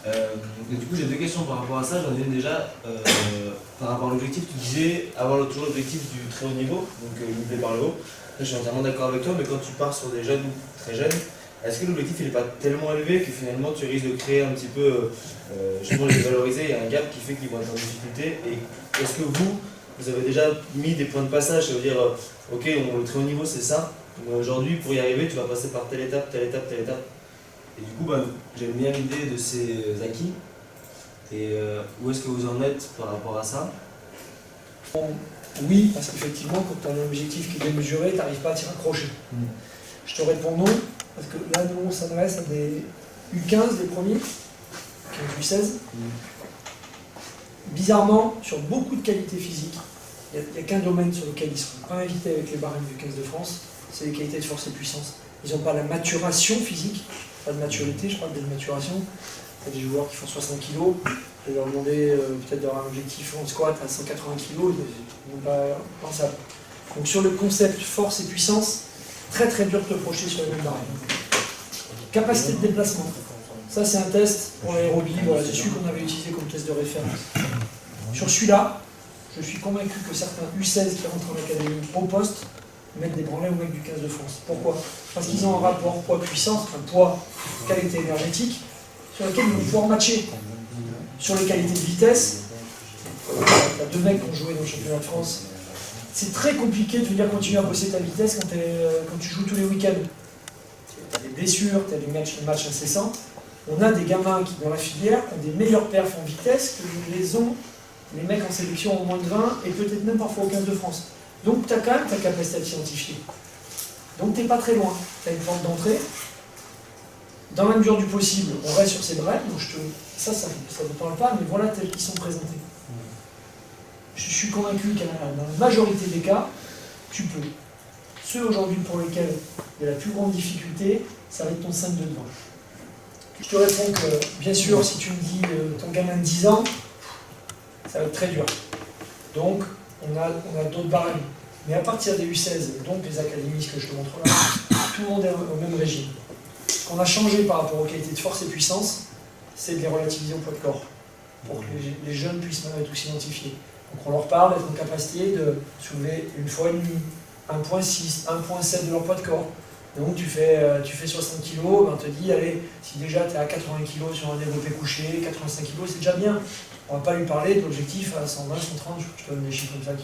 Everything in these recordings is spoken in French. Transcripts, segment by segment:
Et du coup, j'ai deux questions par rapport à ça. J'en ai une déjà. Par rapport à l'objectif, tu disais avoir toujours l'objectif du très haut niveau, donc limité par le haut. Là, je suis entièrement d'accord avec toi, mais quand tu pars sur des jeunes très jeunes, est-ce que l'objectif n'est pas tellement élevé que finalement tu risques de créer un petit peu, justement les dévaloriser, il y a un gap qui fait qu'ils vont être en difficulté. Et est-ce que vous avez déjà mis des points de passage, ça veut dire, ok, le très haut niveau c'est ça, mais aujourd'hui pour y arriver tu vas passer par telle étape, telle étape, telle étape. Et du coup, j'aime bien l'idée de ces acquis. Et où est-ce que vous en êtes par rapport à ça? Oui, parce qu'effectivement, quand tu as un objectif qui est démesuré, tu n'arrives pas à t'y raccrocher. Je te réponds non, parce que là, nous, on s'adresse à des U15, des premiers, U16. Bizarrement, sur beaucoup de qualités physiques, il n'y a qu'un domaine sur lequel ils ne seront pas invités avec les barèmes du 15 de France, c'est les qualités de force et puissance. Ils n'ont pas la maturation physique, pas de maturité, je parle de maturation. Il y a des joueurs qui font 60 kg, je vais leur demander peut-être d'avoir un objectif en squat à 180 kg, ils n'ont pas pensable. Donc sur le concept force et puissance, très très dur de te projeter sur les mêmes barèmes. Capacité de déplacement, ça c'est un test pour l'aérobie, voilà, c'est celui qu'on avait utilisé comme test de référence. Sur celui-là, je suis convaincu que certains U16 qui rentrent en académie au poste mettre des branlets au mec du 15 de France. Pourquoi? Parce qu'ils ont un rapport poids-puissance, un poids-qualité énergétique, sur lequel ils vont pouvoir matcher. Sur les qualités de vitesse, il y a deux mecs qui ont joué dans le championnat de France. C'est très compliqué de venir continuer à bosser ta vitesse quand tu joues tous les week-ends. Tu as des blessures, tu as des matchs incessants. On a des gamins qui, dans la filière, ont des meilleures perfs en vitesse que les ont les mecs en sélection en moins de 20 et peut-être même parfois au 15 de France. Donc tu as quand même ta capacité à te scientifier. Donc tu n'es pas très loin. Tu as une porte d'entrée. Dans la mesure du possible, on reste sur ces brèves. Donc ça ne te parle pas, mais voilà tels qu'ils sont présentés. Je suis convaincu que dans la majorité des cas, tu peux. Ceux aujourd'hui pour lesquels il y a la plus grande difficulté, ça va être ton 5 de devant. Je te réponds que, bien sûr, si tu me dis ton gamin de 10 ans, ça va être très dur. Donc, on a d'autres barèmes. Mais à partir des U16, donc les académies que je te montre là, tout le monde est au même régime. Ce qu'on a changé par rapport aux qualités de force et puissance, c'est de les relativiser au poids de corps, pour que les jeunes puissent malgré tout s'identifier. Donc on leur parle d'être en capacité de soulever 1,5 fois, 1,6, 1,7 de leur poids de corps. Donc tu fais 60 kg, on te dit, allez, si déjà tu es à 80 kg sur un développé couché, 85 kg, c'est déjà bien. On ne va pas lui parler de l'objectif à 120, 130, je te donne des chiffres comme ça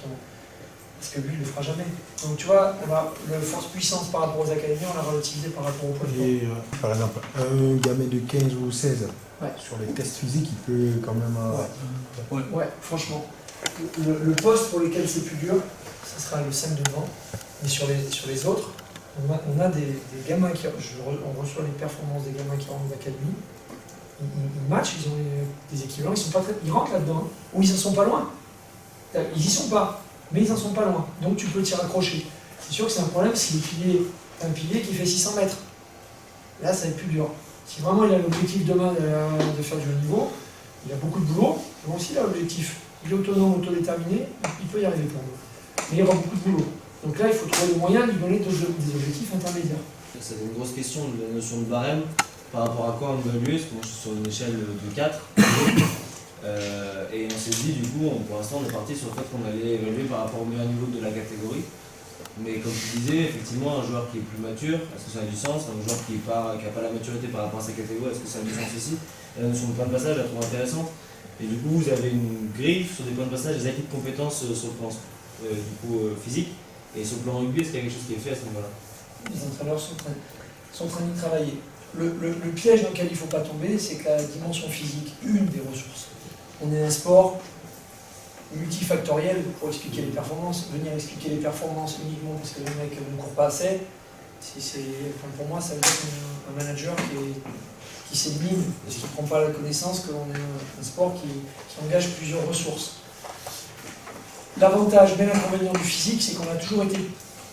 parce que lui, il ne le fera jamais. Donc tu vois, on a le force-puissance par rapport aux académies, on l'a relativisé par rapport au poids de corps. Par exemple, un gamin de 15 ou 16, sur les tests physiques, il peut quand même... Ouais, franchement. Le poste pour lequel c'est plus dur, ce sera le 5 devant. Mais sur les autres, on a des gamins qui... On reçoit les performances des gamins qui rentrent d'académie. Ils matchent, ils ont des équivalents, ils rentrent là-dedans, ou ils n'en sont pas loin. Ils n'y sont pas, mais ils n'en sont pas loin. Donc tu peux t'y raccrocher. C'est sûr que c'est un problème si un pilier qui fait 600 mètres. Là, ça va être plus dur. Si vraiment il a l'objectif demain de faire du haut niveau, il a beaucoup de boulot, mais aussi il a l'objectif. Il est autonome, autodéterminé, il peut y arriver pour nous. Mais il y aura beaucoup de boulot. Donc là, il faut trouver le moyen de lui donner des objectifs intermédiaires. C'est une grosse question de la notion de barème. Par rapport à quoi on doit évaluer, parce que moi je suis sur une échelle de 4. Et on s'est dit, du coup, pour l'instant, on est parti sur le fait qu'on allait évaluer par rapport au meilleur niveau de la catégorie. Mais comme tu disais, effectivement, un joueur qui est plus mature, est-ce que ça a du sens? Un joueur qui n'a pas la maturité par rapport à sa catégorie, est-ce que ça a du sens aussi? Et la notion de point de passage, je la trouve intéressante. Et du coup, vous avez une grille sur des points de passage, des acquis de compétences sur le plan physique. Et sur le plan rugby, est-ce qu'il y a quelque chose qui est fait à ce niveau-là? Les entraîneurs sont en train de travailler. Le piège dans lequel il ne faut pas tomber, c'est que la dimension physique, une des ressources. On est un sport multifactoriel pour expliquer les performances. Venir expliquer les performances uniquement parce que le mec ne court pas assez, pour moi, ça veut dire qu'un manager qui s'élimine parce qu'il ne prend pas la connaissance qu'on est un sport qui engage plusieurs ressources. L'avantage, mais l'inconvénient du physique, c'est qu'on a toujours été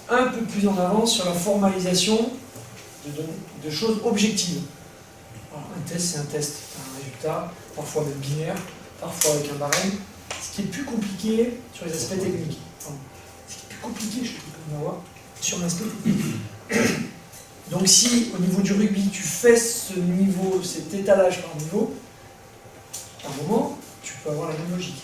un peu plus en avance sur la formalisation de choses objectives. Alors, un test, c'est un test, un résultat, parfois même binaire, parfois avec un barème. Ce qui est plus compliqué sur les aspects techniques. Enfin, ce qui est plus compliqué, je sais pas comment voir, sur l'aspect technique. Donc si, au niveau du rugby, tu fais ce niveau, cet étalage par niveau, À un moment, tu peux avoir la même logique.